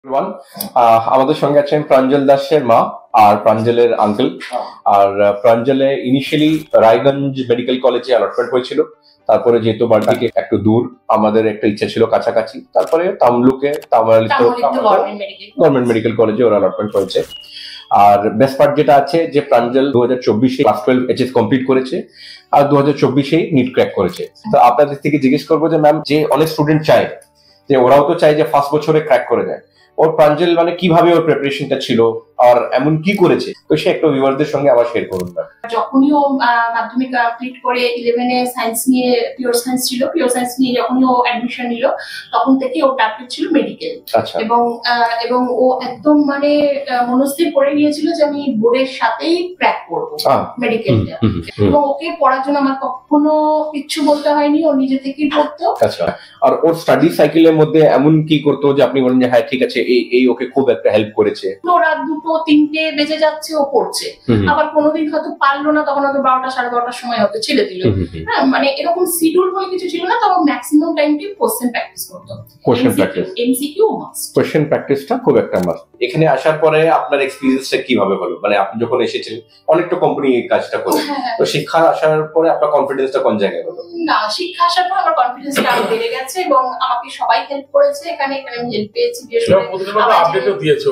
everyone. আমাদের সঙ্গে আছেন প্রাঞ্জল দাসের মা আর প্রাঞ্জলের আঙ্কেল। আর প্রাঞ্জলে ইনিশিয়ালি রায়গঞ্জ মেডিকেল কলেজে অ্যালটমেন্ট হয়েছিল, তারপরে যেহেতু বাড়ি থেকে একটু দূর, আমাদের একটা ইচ্ছা ছিল কাছাকাছি, তারপরে তামলুকে গভর্নমেন্ট মেডিকেল কলেজে ওর অ্যালটমেন্ট হয়েছে। আর বেস্ট পার্ট যেটা আছে যে প্রাঞ্জল 2024 ক্লাস 12 এইচএস কমপ্লিট করেছে আর 2024 নিট ক্র্যাক করেছে। তো আপনাদের থেকে জিজ্ঞেস করবো যে ম্যাম, যে অনেক স্টুডেন্ট চায় যে ওরাও তো চায় যে ফার্স্ট বছরে ক্র্যাক করে যায়, ওর প্রাঞ্জল মানে কিভাবে ওর প্রিপারেশনটা ছিল আর এমন কি করেছে, তো সে একটু ভিউয়ারদের সঙ্গে আবার শেয়ার করুন। যখনই ও মাধ্যমিক কমপ্লিট করে 11 এ সায়েন্স নিয়ে, পিওর সায়েন্স ছিল, পিওর সায়েন্স নিয়ে যখনই ও অ্যাডমিশন নিল তখন থেকে ও টার্গেট ছিল মেডিকেল। এবং ও একদম মানে মনস্থির করে নিয়েছিল যে আমি বোর্ডের সাথেই ক্র্যাক করবো মেডিকেলটা। এবং ওকে পড়ার জন্য আমার কখনো কিচ্ছু বলতে হয়নি, ও নিজে থেকেই পড়তো। আচ্ছা, আর ওর স্টাডি সাইকেলের মধ্যে এমন কি করতো যে আপনি বলেন যে হ্যাঁ ঠিক আছে, এই ওকে খুব একটা হেল্প করেছে? রাত 2-3 বেজে যাচ্ছে ও পড়ছে, আবার কোনোদিন হয়তো পারলো না, তখন হয়তো 12টা 12:30টার সময় হয়তো ছেড়ে দিল। হ্যাঁ, মানে এরকম শিডিউল বলে কিছু ছিল না, তখন ম্যাক্সিমাম টাইমটি কোশ্চেন প্র্যাকটিস করতো। Question practice, MCQ must, question প্র্যাকটিসটা খুব একটা মাস্ট। এখানে আসার পরে আপনার এক্সপেরিয়েন্সটা কিভাবে হলো? মানে আপনি যখন এসেছিলেন, অনেকটা কোম্পানি এই কাজটা করে, তো শিক্ষা আসার পরে আপনার কনফিডেন্সটা কোন জায়গায় হলো? না, শিক্ষা আসার পর আমার কনফিডেন্সটা আরো বেড়ে গেছে এবং আমাকে সবাই হেল্প করেছে। এখানে আমি হেল্প পেয়েছি, বিশেষ করে আপডেটও দিয়েছো।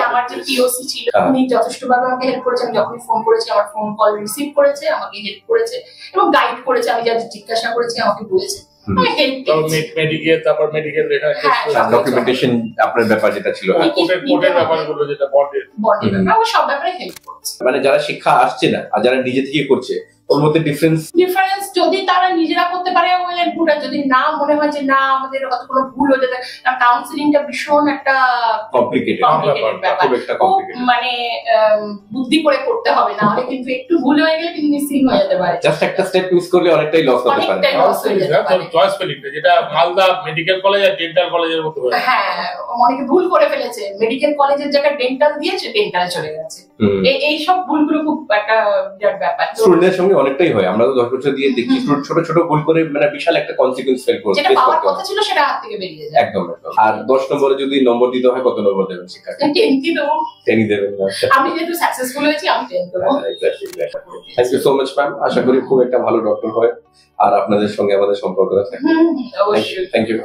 আমার যে পিওসি ছিল উনি যথেষ্ট ভাবে আমাকে হেল্প করেছেন। যখন ফোন করেছি আমার ফোন কল রিসিভ করেছে, আমাকে হেল্প করেছে এবং গাইড করেছে। আমি যা জিজ্ঞাসা করেছি আমাকে বলেছে। ডকুমেন্টেশন আপনার ব্যাপার যেটা ছিল, সব ব্যাপারে হেল্প করছে। মানে যারা শিক্ষা আসছে না আর যারা নিজে থেকে করছে, ওর মধ্যে ডিফারেন্স যদি তারা নিজেরা করতে পারে যদি না মনে হয় যে না আমাদের হয়তো কোনো ভুল হয়ে যেতে, কারণ কাউন্সিলিংটা ভীষণ একটা কমপ্লিকেটেড ব্যাপার, মানে বুদ্ধি করে করতে হবে, না হলে কিন্তু একটু ভুল হয়ে গেলে কিন্তু মিসিং হয়ে যেতে পারে। জাস্ট একটা স্টেপ মিস করলে অনেকটাই লস হতে পারে। চয়েস ফেলিংটা যেটা মালদা মেডিকেল কলেজ আর ডেন্টাল কলেজের মতো, হ্যাঁ অনেকে ভুল করে ফেলেছে, মেডিকেল কলেজের জায়গায় ডেন্টাল দিয়েছে, ডেন্টালে চলে গেছে। এই সব ভুলগুলো খুব একটা বিরাট ব্যাপার। স্টুডেন্টদের সঙ্গে অনেকটাই হয়, আমরা তো 10 বছর দিয়ে দেখি ছোট ছোট ভুল করে মানে বিশাল একটা কনসিকুয়েন্স ফেল করতে, যেটা পাওয়ার কথা ছিল সেটা হাত থেকে বেরিয়ে যায়। একদম। আর 10 নম্বরে যদি নম্বর দিতে হয়, কত নম্বর দেবেন শিক্ষার্থী? 10 দেবো। 10 দেবেন। আমি যেহেতু সাকসেসফুল হয়েছি, আমি 10 দেবো। Thank you so much ma'am, আশা করি খুব একটা ভালো ডক্টর হয় আর আপনাদের সঙ্গে আমাদের সম্পর্কটা থাকে। অবশ্যই। Thank you.